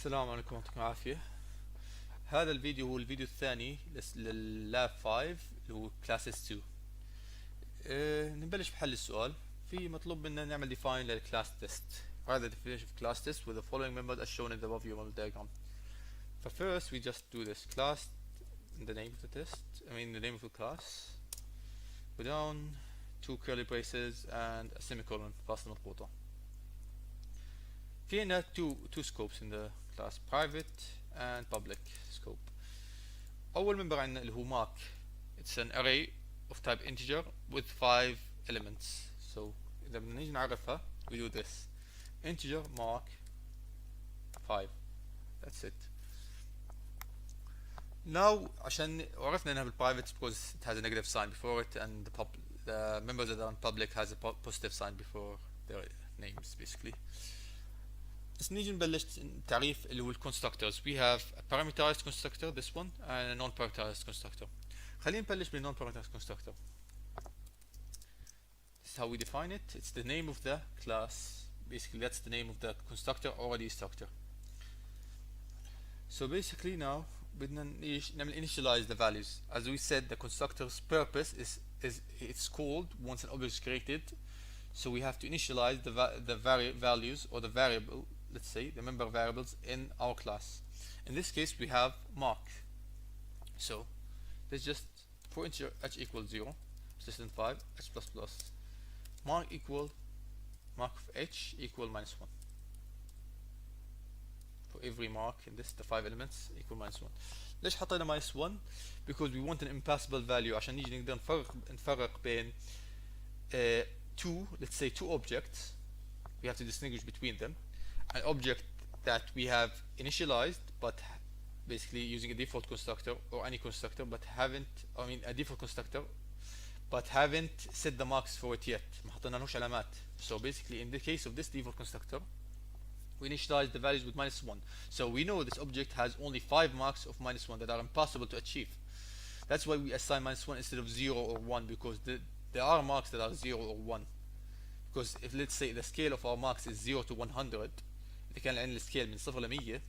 السلام عليكم ورحمة الله وبركاته. هذا الفيديو هو الفيديو الثاني لللاب 5 اللي هو كلاسز 2. نبلش بحل السؤال. في مطلوب منا نعمل define للكلاس test. Write the definition of class test with the following members as shown in the above model diagram. First we just do this class in the name of the test, the name of the class. Go down, two curly braces and a semicolon فاصلة مضغوطة. في عنا two scopes in the class, private and public scope. أول member عندنا اللي هو mark. It's an array of type integer with 5 elements. So إذا بدنا نيجي نعرفها we do this integer mark 5. That's it. Now عشان عرفنا انها بالprivate because it has a negative sign before it and the members that are in public has a positive sign before their names basically. بس نيجي نبلش تعريف اللي هو constructors. We have a parameterized constructor, this one, and a non-parameterized constructor. خلينا نبلش بال non-parameterized constructor. This is how we define it. It's the name of the class. Basically that's the name of the constructor or destructor. So basically now بدنا نعمل initialize the values. As we said, the constructor's purpose is it's called once an object is created. So we have to initialize the values or the variable, let's say the member variables in our class. In this case we have mark. So let's just for integer h equals 0, less than 5, h plus plus, mark of h equal minus 1. For every mark in this, the 5 elements equal minus 1. ليش حطينا minus 1? Because we want an impassable value عشان نيجي نقدر نفرق بين two, let's say two objects. We have to distinguish between them. An object that we have initialized but basically using a default constructor or any constructor but a default constructor but haven't set the marks for it yet. ما حطينالوش علامات. So basically in the case of this default constructor we initialize the values with minus 1. So we know this object has only 5 marks of minus 1 that are impossible to achieve. That's why we assign minus 1 instead of 0 or 1, because there are marks that are 0 or 1. Because if let's say the scale of our marks is 0 to 100, إذا كان عندنا السكيل من 0 ل 100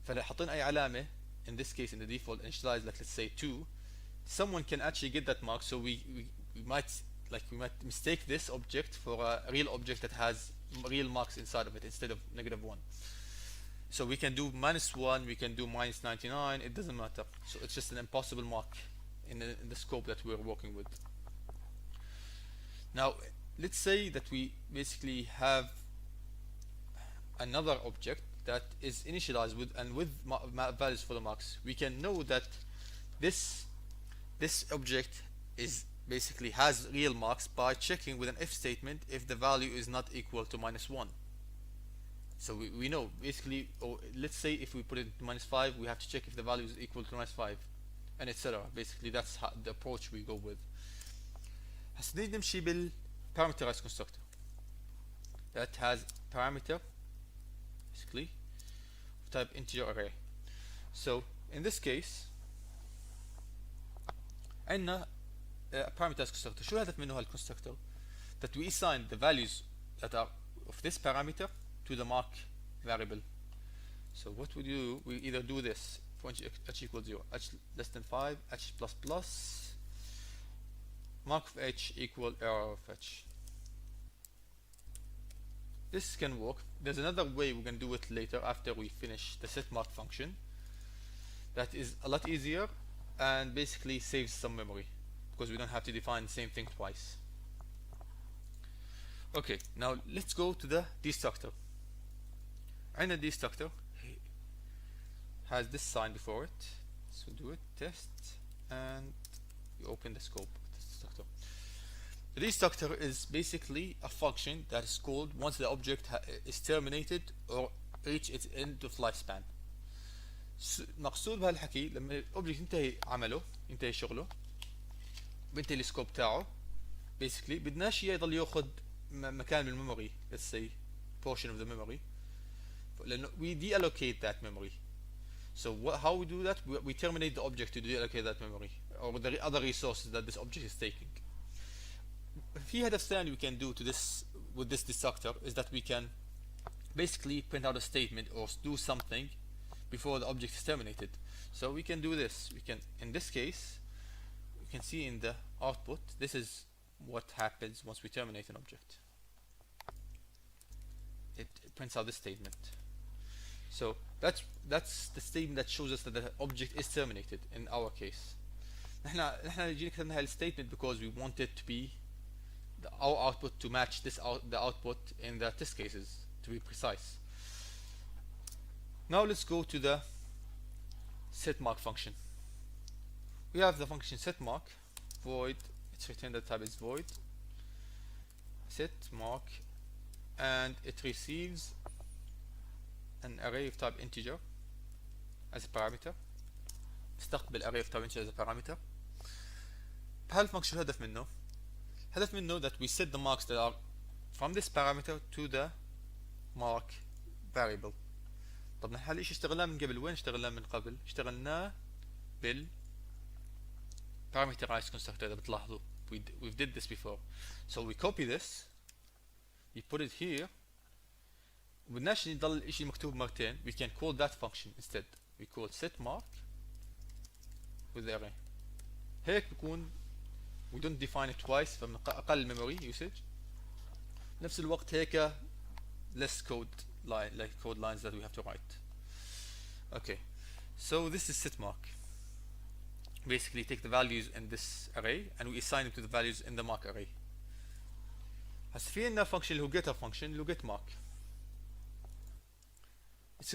فلو حطينا أي علامة, in this case in the default initialize like let's say 2, someone can actually get that mark. So we might mistake this object for a real object that has real marks inside of it instead of negative 1. So we can do minus 1, we can do minus 99, it doesn't matter. So it's just an impossible mark in the scope that we're working with. Now let's say that we basically have another object that is initialized with values for the marks. We can know that this object is basically has real marks by checking with an if statement if the value is not equal to minus 1. So we know basically, or let's say if we put it to minus 5, we have to check if the value is equal to minus 5 and etc. Basically that's the approach we go with. هسه نمشي بال parameterized constructor that has parameter basically of type integer array. So in this case عندنا parameterized constructor. شو الهدف منه هالconstructor? That we assign the values that are of this parameter to the mark variable. So what we do, we either do this for h equals 0, h less than 5, h plus plus, mark of h equal error of h. This can work. There's another way we can do it later after we finish the set mark function that is a lot easier and basically saves some memory because we don't have to define the same thing twice. Okay, now let's go to the destructor. And the destructor has this sign before it. So do it, test, and you open the scope of the destructor. The destructor is basically a function that is called once the object is terminated or reach its end of lifespan. مقصود بهالحكي لما الاوبجكت ينتهي عمله, ينتهي شغله, بينتهي السكوب تاعه, basically بدناش اياه يضل ياخذ مكان من الميموري, let's say portion of the memory, لأنه we deallocate that memory. So how we do that? We terminate the object to deallocate that memory or the other resources that this object is taking. في هدف ثاني we can do to this with this destructor is that we can basically print out a statement or do something before the object is terminated. So we can do this. We can, in this case, you can see in the output, this is what happens once we terminate an object. It prints out this statement. So that's the statement that shows us that the object is terminated in our case. نحن جينا كتبنا هاي الstatement because we want it to be our output to match the output in the test cases, to be precise. Now let's go to the setMark function. We have the function setMark, void, its return data type is void, setMark, and it receives an array of type integer as a parameter. استقبل array of type integer as a parameter. بهالفانكشن الهدف منه that we set the marks that are from this parameter to the mark variable. طب نحن هالشيء اشتغلناه من قبل. وين اشتغلناه من قبل؟ اشتغلناه بال parameterized constructor. إذا بتلاحظوا we've did this before. So we copy this, we put it here. وبدناش يضل الشيء مكتوب مرتين. We can call that function instead. We call setMark with the array. هيك بكون we don't define it twice فمن أقل memory usage. نفس الوقت هيك less code lines that we have to write. Okay, so this is setMark. Basically take the values in this array and we assign them to the values in the mark array. هسه في عندنا function اللي هو getter function اللي هو getMark. Its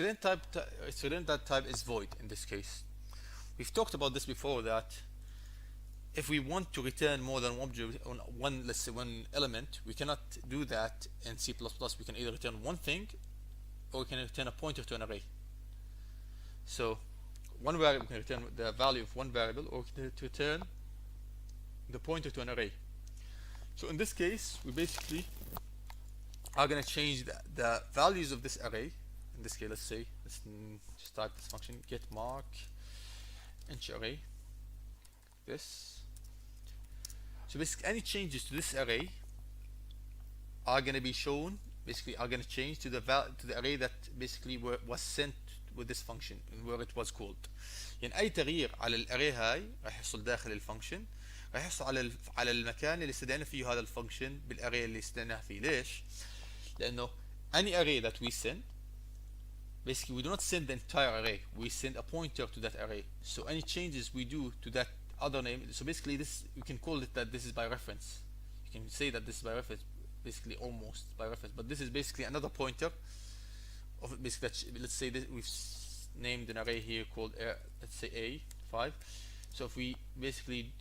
return type is void in this case. We've talked about this before, that if we want to return more than let's say one element, we cannot do that in C++. We can either return one thing or we can return a pointer to an array. So one variable, we can return the value of one variable, or we can return the pointer to an array. So in this case, we basically are going to change the values of this array. In this case, let's just type this function getMark int array. This. So basically, any changes to this array are going to be shown. Basically, are going to change to the array that basically was sent with this function and where it was called. يعني أي تغيير على الاري هاي راح يحصل داخل الفانكشن، راح يحصل على المكان اللي استدعينا فيه هذا الفانكشن بالاري اللي استدعيناه فيه. ليش؟ لأنه any array that we send, basically we do not send the entire array, we send a pointer to that array. So any changes we do to that other name, so basically this, you can call it that this is by reference. You can say that this is by reference, basically almost by reference, but this is basically another pointer of basically let's say that we've named an array here called let's say A5. So if we basically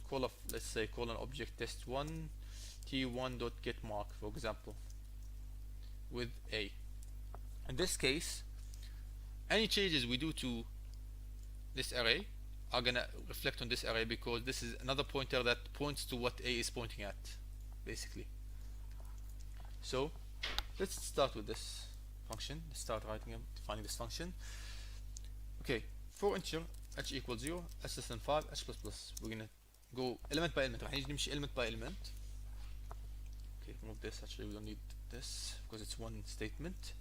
call an object test1 t1.getMark, for example, with A. In this case, any changes we do to this array are gonna reflect on this array, because this is another pointer that points to what A is pointing at, basically. So let's start with this function. Let's start defining this function. Okay, for integer h equals 0, h less than 5, h plus plus. We're gonna go element by element. راح نيجي نمشي element by element. Okay, remove this. Actually, we don't need this because it's one statement.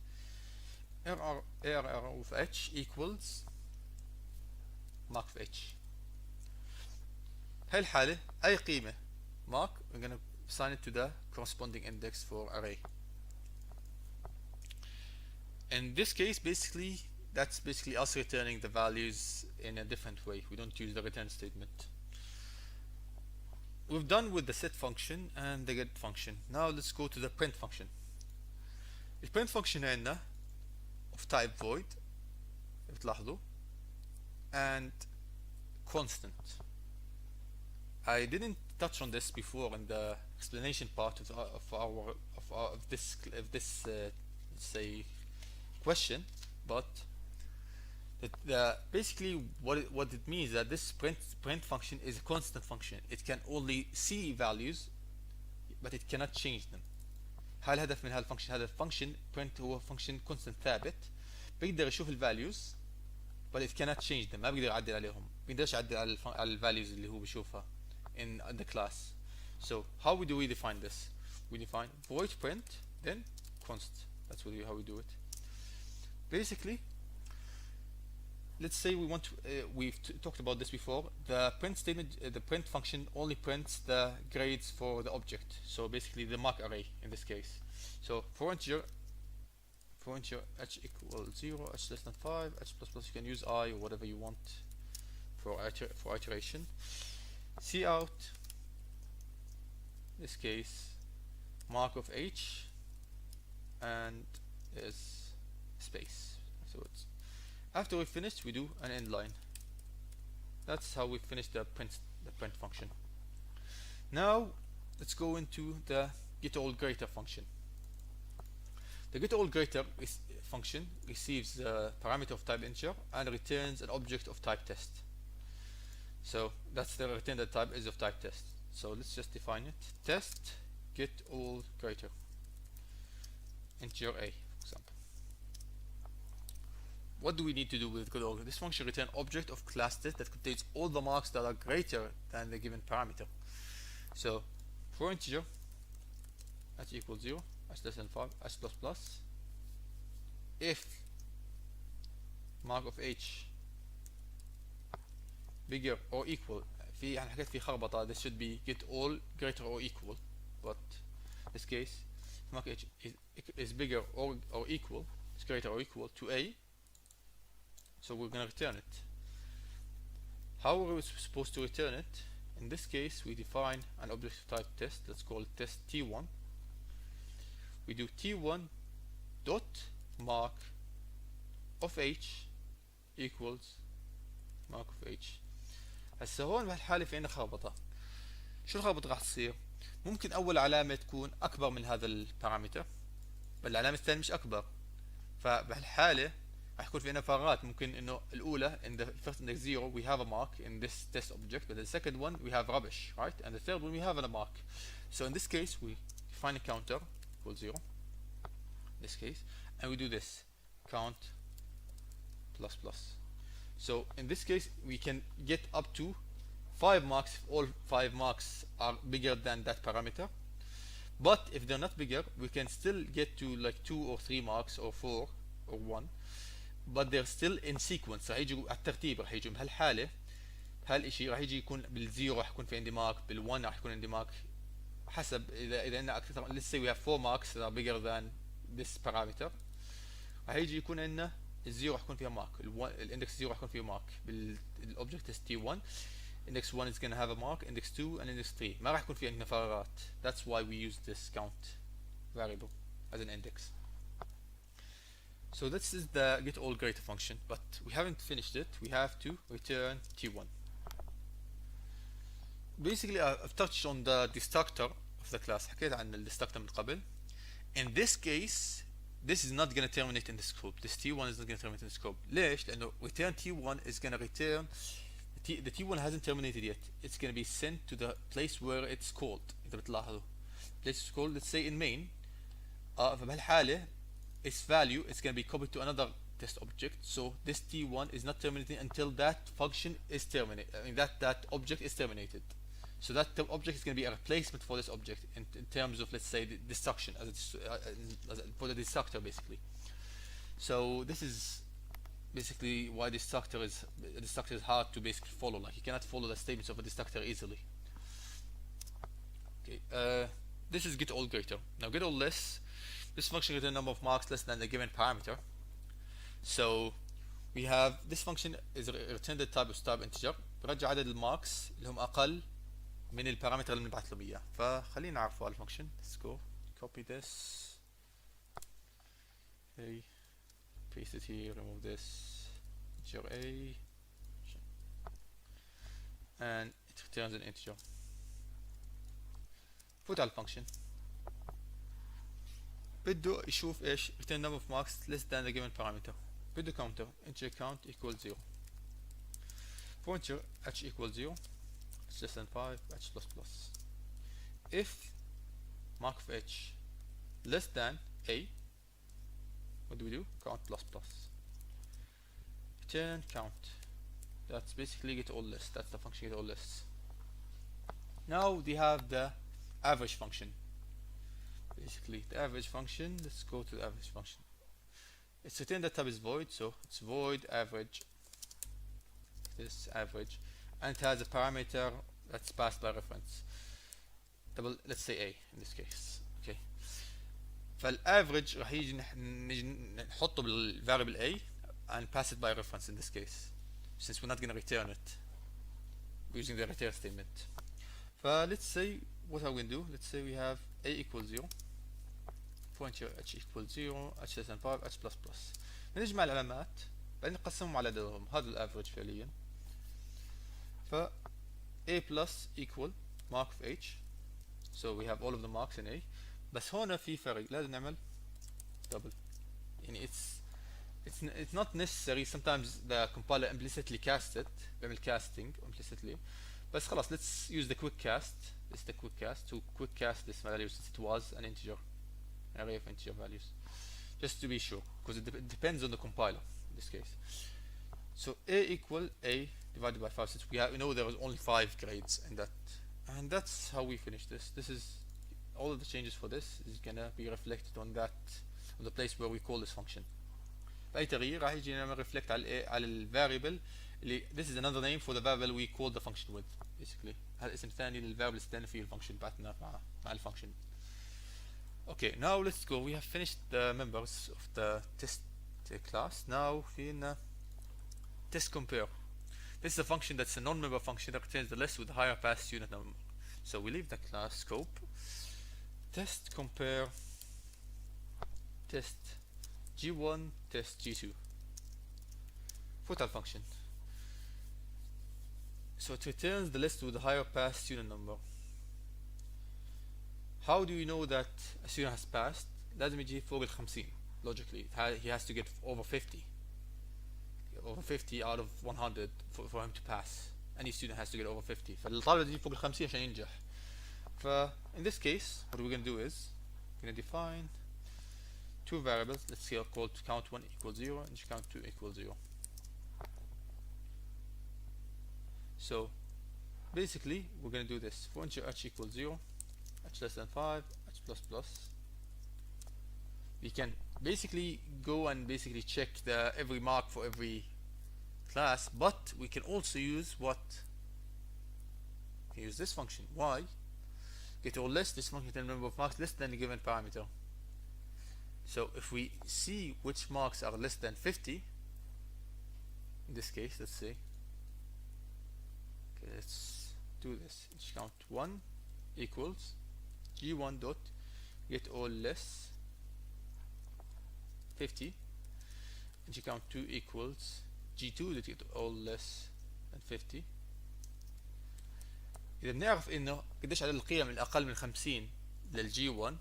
ARR of h equals mark of h. هاي الحالة أي قيمة mark, we're gonna assign it to the corresponding index for array. In this case, basically, that's basically us returning the values in a different way. We don't use the return statement. We've done with the set function and the get function. Now let's go to the print function. The print function عندنا of type void, بتلاحظوا, and constant. I didn't touch on this before in the explanation part of this let's say question, but basically what it means that this print function is a constant function. It can only see values but it cannot change them. هاي الهدف من هالفانكشن. هذا الفانكشن print هو فانكشن constant ثابت، بيقدر يشوف الفاليوز but it cannot change them. ما بيقدر يعدل عليهم، بيقدرش يعدل على الفاليوز اللي هو بيشوفها in the class. So how do we define this? We define void print then const. That's how we do it. Basically, let's say we want to, we've talked about this before. The print statement, the print function only prints the grades for the object. So basically the mark array in this case. So for integer h equals 0, h less than 5, h plus plus, you can use I or whatever you want for iteration. Cout, in this case, mark of h and is space afterwards. After we finished, we do an end line. That's how we finish the print function. Now let's go into the getAllGreater function. The getAllGreater function receives a parameter of type integer and returns an object of type test. So that's the return that type is of type test. So let's just define it. Test getAllGreater integer a, for example. What do we need to do with getAllGreater? This function returns object of class test that contains all the marks that are greater than the given parameter. So for integer h equals 0, h less than 5, h plus plus, if mark of h bigger or equal, في حكيت في خربطة, this should be get all greater or equal, but in this case mark h is bigger or equal, it's greater or equal to a, so we're going to return it. How are we supposed to return it? In this case we define an object of type test. Let's call it test t1. We do t1 dot mark of h equals mark of h. هسه هون بهالحالة في عندنا خربطة. شو الخربطة راح تصير؟ ممكن أول علامة تكون أكبر من هذا البارامتر، بل العلامة الثانية مش أكبر. فبهالحالة راح يكون في عندنا فراغات. ممكن إنه الأولى in the first index 0 we have a mark in this test object, but the second one we have rubbish, right? And the third one we have a mark. So in this case we define a counter equals 0. In this case, and we do this count plus plus. So in this case we can get up to 5 marks if all 5 marks are bigger than that parameter, but if they're not bigger we can still get to like 2 or 3 marks or 4 or 1, but they're still in sequence. راح يجوا على الترتيب. راح يجوا بهالحالة بهالشيء راح يجي يكون بالزيرو راح يكون في عندي مارك، بال1 راح يكون عندي مارك، حسب إذا عندنا أكثر. let's say we have 4 marks that are bigger than this parameter. راح يجي يكون عندنا الزيرو راح يكون فيها مارك، الاندكس 0 راح يكون فيه مارك بالاوبجكت t1. index 1 is going to have a mark, index 2 and index 3 ما راح يكون في عندنا فراغات. That's why we use this count variable as an index. So this is the getAllGreater function, but we haven't finished it. We have to return t1. Basically I've touched on the destructor of the class. حكيت عن الdestructor من قبل. In this case this is not going to terminate in the scope. This t1 is not going to terminate in the scope. ليش؟ لأنه return t1 is going to return the t1 hasn't terminated yet. It's going to be sent to the place where it's called. إذا بتلاحظوا place is called, let's say in main. فبهالحالة its value is going to be copied to another test object. So this t1 is not terminating until that function is terminated. I mean that object is terminated. So that object is going to be a replacement for this object in terms of, let's say, the destruction as it's for the destructor basically. So this is basically why destructor is hard to basically follow. Like you cannot follow the statements of a destructor easily. Okay, this is getAllGreater. Now getAllLess, this function returns a number of marks less than the given parameter. So we have this function is return the type of type integer. برجع عدد الماركس اللي هم أقل من البارامتر اللي بنبعث لهم اياه. فخلينا نعرفه على الفانكشن. Let's go copy this, okay, paste it here, remove this integer a, and it returns an integer. فوت على الفانكشن. بده يشوف ايش return number of marks less than the given parameter. بده counter integer count equals 0. For integer h equals 0, h less than 5, h plus plus. If mark of h less than a, what do? Count plus plus. Return count. That's basically getAllList. That's the function getAllList. Now we have the average function. basically the average function. Let's go to the average function. It's returned that tab is void, so it's void average, this average, and it has a parameter that's passed by reference. Double, let's say A in this case. Okay. فالaverage راح نيجي نحطه بالvariable A and pass it by reference in this case, since we're not going to return it using the return statement. Let's say what are we going to do? Let's say we have A equals 0, pointer H equals 0, H less than 5, H plus plus. نجمع العلامات بعدين نقسمهم على عددهم. هذا الافرج فعليا. ف A plus equal mark of H, so we have all of the marks in A. بس هنا في فرق، لازم نعمل double. يعني it's not necessary. Sometimes the compiler implicitly casts it، بيعمل casting implicitly. بس خلاص, let's use the quick cast. This is the quick cast to quick cast this value since it was an integer, an array of integer values, just to be sure, because it depends on the compiler in this case. So A equal A divided by 5, since we know there was only 5 grades in that, and that's how we finish this. This is all of the changes for this is gonna be reflected on that, on the place where we call this function. فأي تغيير راح يجي نعمل reflect على ال variable اللي this is another name for the variable we call the function with, basically. هذا اسم ثاني للفاريبل استنى فيه الفانكشن بعتنا مع الفانكشن. Okay, now let's go. We have finished the members of the test class. Now فينا test compare. This is a function that's a non-member function that returns the list with the higher pass unit number. So we leave the class scope. Test compare test G1 test G2 for that function. So it returns the list with the higher pass student number. How do you know that a student has passed? لازم يجي فوق ال 50 logically. He has to get over 50. Over 50 out of 100 for him to pass. Any student has to get over 50. فالطالب يجي فوق ال 50 عشان ينجح. In this case, what we're going to do is we're going to define two variables. Let's say I'll call count1 equals 0 and count2 equals 0. So basically we're going to do this. For integer h equals 0, h less than 5, h plus plus. We can basically go and basically check every mark for every class, but we can also use what? We can use this function. Why? Get or less, this function contains number of marks less than a given parameter. So if we see which marks are less than 50, in this case, let's say, okay, let's do this. Each count1 equals g1 dot get all less 50, and count2 equals g2 that get all less than 50. إذا بنعرف إنه قديش عدد القيم الأقل من 50 للجي 1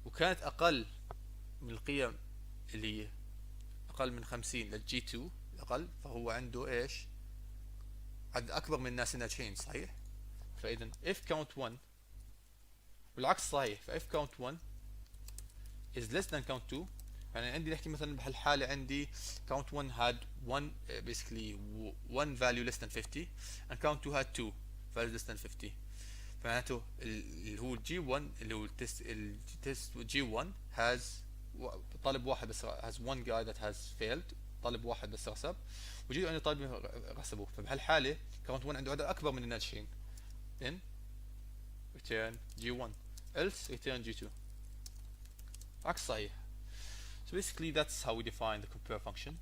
وكانت أقل من القيم اللي هي أقل من 50 للجي 2 الأقل، فهو عنده إيش؟ عدد أكبر من الناس الناجحين، صحيح؟ فإذا if count 1 والعكس صحيح، ف if count 1 is less than count 2، يعني عندي نحكي مثلا بهالحالة عندي count 1 had one basically one value less than 50 and count 2 had 2 values less than 50. فمعناته اللي هو الجي 1 اللي هو التست جي 1 has طالب واحد بس has one guy that has failed، طالب واحد بس رسب، وجي عندي طالب رسبوه. فبهالحالة count 1 عنده عدد أكبر من الناجحين. then return G1 else return G2. عكس صحيح. So basically that's how we define the compare function.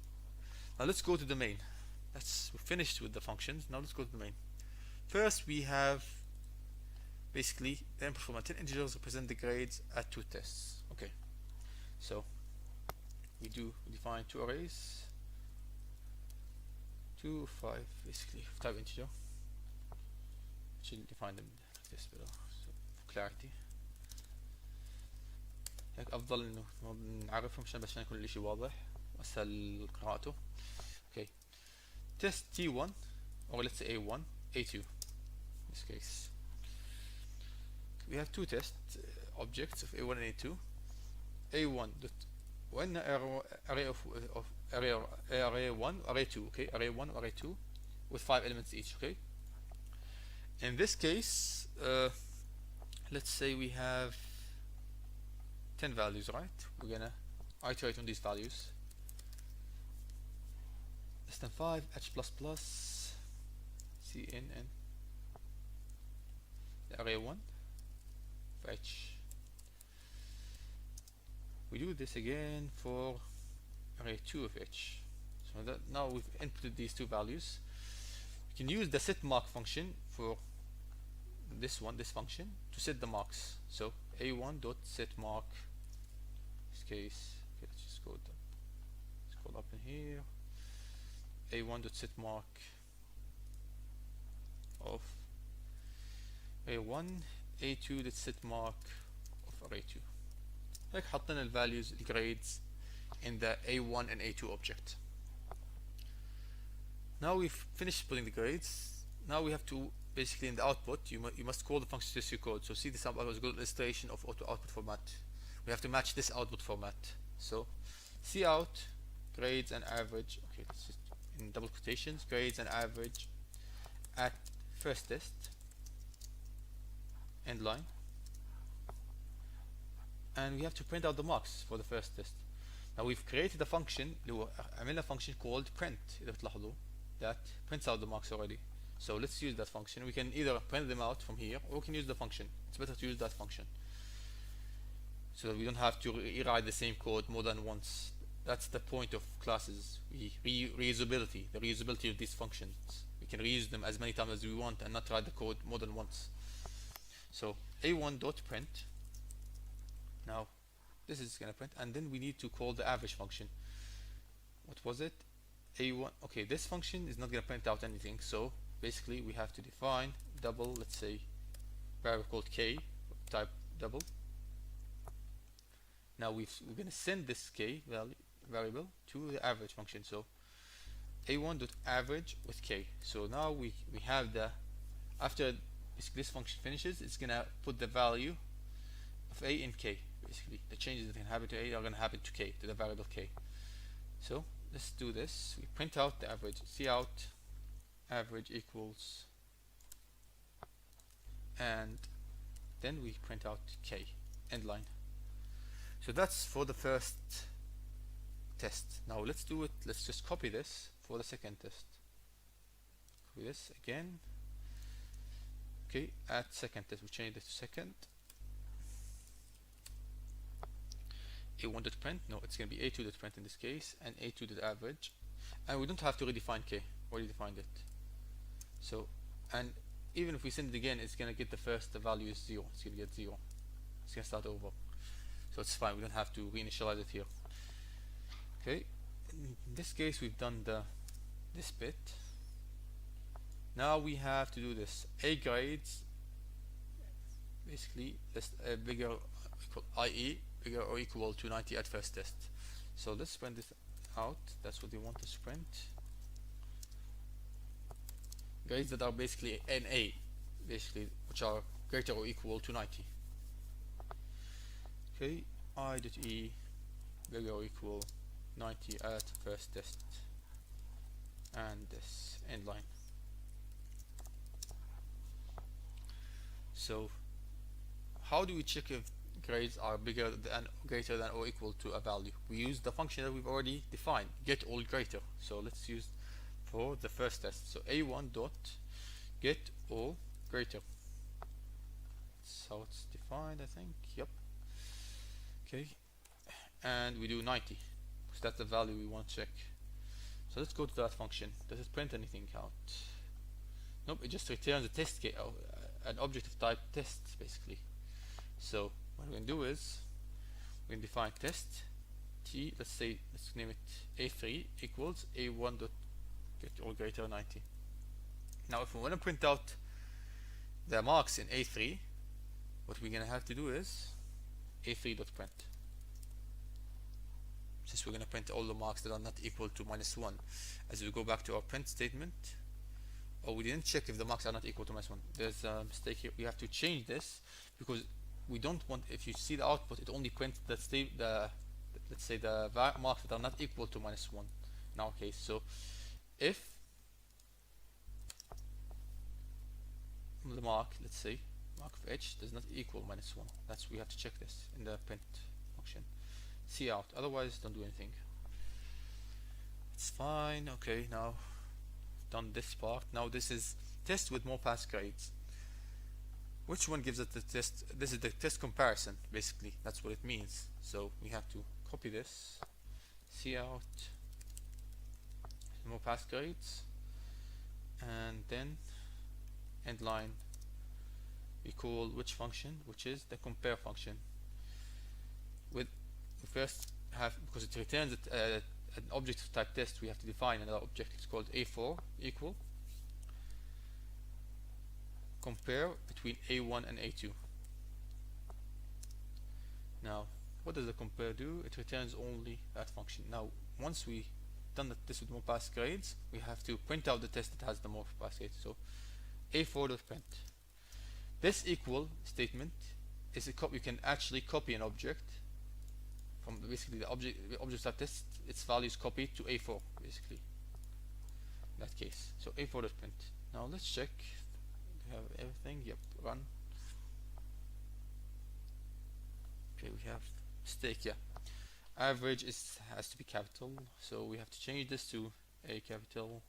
Now let's go to the main. We're finished with the functions. Now let's go to the main. First we have basically the input from 10 integers represent the grades at 2 tests. Okay, so we define 2 arrays, 2, 5 basically type integer. Should define them like this better so for clarity. هيك افضل انه نعرفهم بس عشان يكون الاشي واضح واسهل قراءته. Okay, test T1 or let's say A1, A2 in this case. We have two test objects of A1 and A2. A1 dot when array of array 1 array 2, okay, array 1 array 2 with 5 elements each. Okay, in this case let's say we have 10 values, right? We're gonna iterate on these values. Less than 5, h++, cnn, the array 1 for h. We do this again for array 2 of h. So that now we've inputted these two values. We can use the setMark function for this function, to set the marks. So a1.setMark, in this case, okay, let's just go up in here, a1.setMark of a1, a2.setMark of array 2. Like حطينا values, grades in the a1 and a2 object. Now we've finished putting the grades. Now we have to basically in the output you must call the function to code. So see, this was a good illustration of auto output format. We have to match this output format. So cout grades and average. Okay, this is in double quotations, grades and average at first test end line, and we have to print out the marks for the first test. Now we've created a function, عملنا function called print إذا بتلاحظوا that prints out the marks already. So let's use that function. We can either print them out from here or we can use the function. It's better to use that function so that we don't have to rewrite the same code more than once. That's the point of classes, reusability, the reusability of these functions. We can reuse them as many times as we want and not write the code more than once. So a1.print, now this is going to print, and then we need to call the average function. What was it? A1. Okay, this function is not going to print out anything, so basically we have to define double, let's say variable called k, type double. Now we're going to send this k variable to the average function, so a1.average with k. So now we have the, after this function finishes, it's going to put the value of a in k. Basically the changes that can happen to a are going to happen to k, to the variable k. So let's do this. We print out the average. Cout average equals, and then we print out k end line. So that's for the first test. Now let's do it. Let's just copy this for the second test. Copy this again. Okay, at second test we change this to second. a1.print, no, it's going to be a2.print in this case, and a2.average, and we don't have to redefine k, already defined it. So, and even if we send it again, it's going to get the value is 0, it's going to get 0, it's going to start over, so it's fine, we don't have to reinitialize it here. Okay, in this case we've done this bit. Now we have to do this. A grades, basically bigger equal, i.e. bigger or equal to 90 at first test. So let's print this out. That's what they want us to print. Grades that are basically NA, basically, which are greater or equal to 90. Okay, i.e. bigger or equal 90 at first test, and this end line. So how do we check if grades are bigger than, greater than, or equal to a value? We use the function that we've already defined, get all greater. So let's use for the first test. So a1 dot get all greater. That's how it's defined, I think. Yep. Okay, and we do 90 because that's the value we want to check. So let's go to that function. Does it print anything out? Nope, it just returns a test case, an object of type test, basically. So what we're going to do is we can define test t, let's name it a3 equals a1 dot get all greater 90. Now if we want to print out the marks in a3, what we're going to have to do is a3 dot print, since we're going to print all the marks that are not equal to -1. As we go back to our print statement, we didn't check if the marks are not equal to -1. There's a mistake here. We have to change this because we don't want, if you see the output, it only prints let's say the marks that are not equal to -1 in our case. So if the mark, let's say mark of h does not equal -1, that's, we have to check this in the print function. See out, otherwise don't do anything. It's fine. Okay, now done this part. Now this is test with more pass grades. Which one gives it the test? This is the test comparison, basically. That's what it means. So we have to copy this, see out, more pass grades, and then end line we call which function, which is the compare function. With we first have, because it returns an object of type test, we have to define another object. It's called a4 equal compare between a1 and a2. Now what does the compare do? It returns only that function. Now once we done this with more pass grades, we have to print out the test that has the more pass grades. So a4.print. This equal statement is a you can actually copy an object from basically the object type test, its value is copied to a4 basically in that case. So a4.print. Now let's check. We have everything. Yep, run. Okay, we have mistake. Yeah, average has to be capital, so we have to change this to a capital,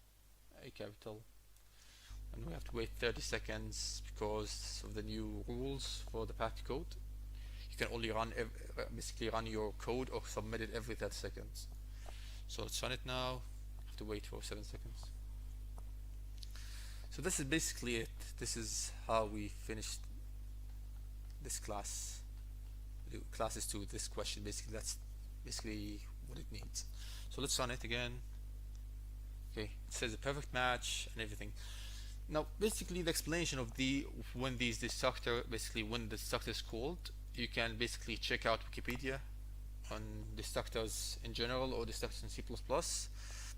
and we have to wait 30 seconds because of the new rules for the path code. You can only run basically run your code or submit it every 30 seconds. So let's run it now. Have to wait for 7 seconds. So this is basically it. This is how we finished this class. The classes to this question. Basically, that's basically what it needs. So let's run it again. Okay, it says a perfect match and everything. Now, basically, the explanation of when the destructor is called, you can basically check out Wikipedia on destructors in general or destructors in C++.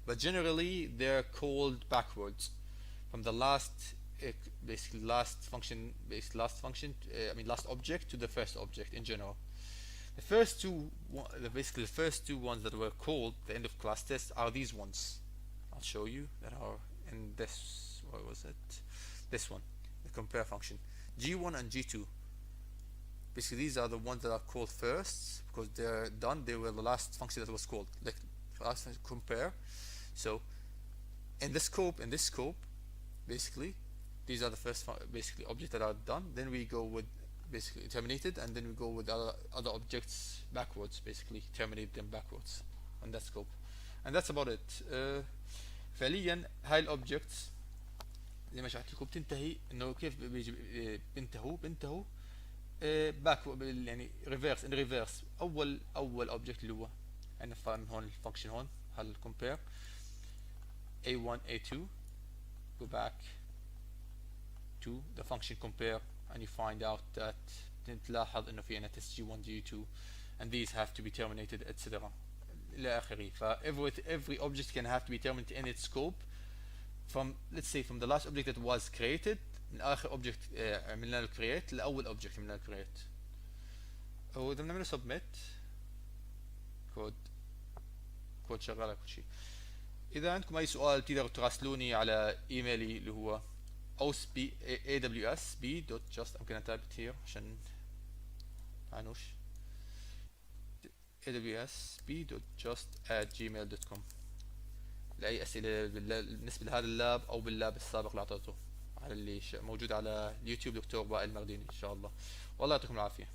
But generally, they're called backwards from the last last object to the first object in general. The first two ones that were called the end of class test are these ones. I'll show you that are in this. What was it? This one, the compare function, G1 and G2. Basically, these are the ones that are called first because they're done. They were the last function that was called, like last compare. So in this scope, basically, these are the first basically objects that are done. Then we go with basically terminated, and then we go with other objects backwards, basically terminate them backwards on that scope. And that's about it. فعليا هاي الاوبجكتس زي ما شرحت لكم بتنتهي انه كيف بينتهوا باك يعني ريفيرس ان ريفيرس. اول اوبجكت اللي هو عندنا من هون الفانكشن هون هالكومبير a1 a2 go back to the function compare and you find out that تلاحظ انه في عندنا test g1 g2 and these have to be terminated etc. الى اخره. ف every object can have to be terminated in its scope from, let's say, from the last object that was created من اخر object عملنا له create لاول object عملنا له create. واذا بنعمل submit كود شغال كل شيء. اذا عندكم اي سؤال تقدروا تراسلوني على ايميلي اللي هو awsb.just. I'm gonna type it here عشان عنوش awsb.just@gmail.com لأي أسئلة بالنسبة لهذا اللاب أو باللاب السابق اللي أعطيته على اللي موجود على اليوتيوب دكتور وائل مرديني إن شاء الله. والله يعطيكم العافية.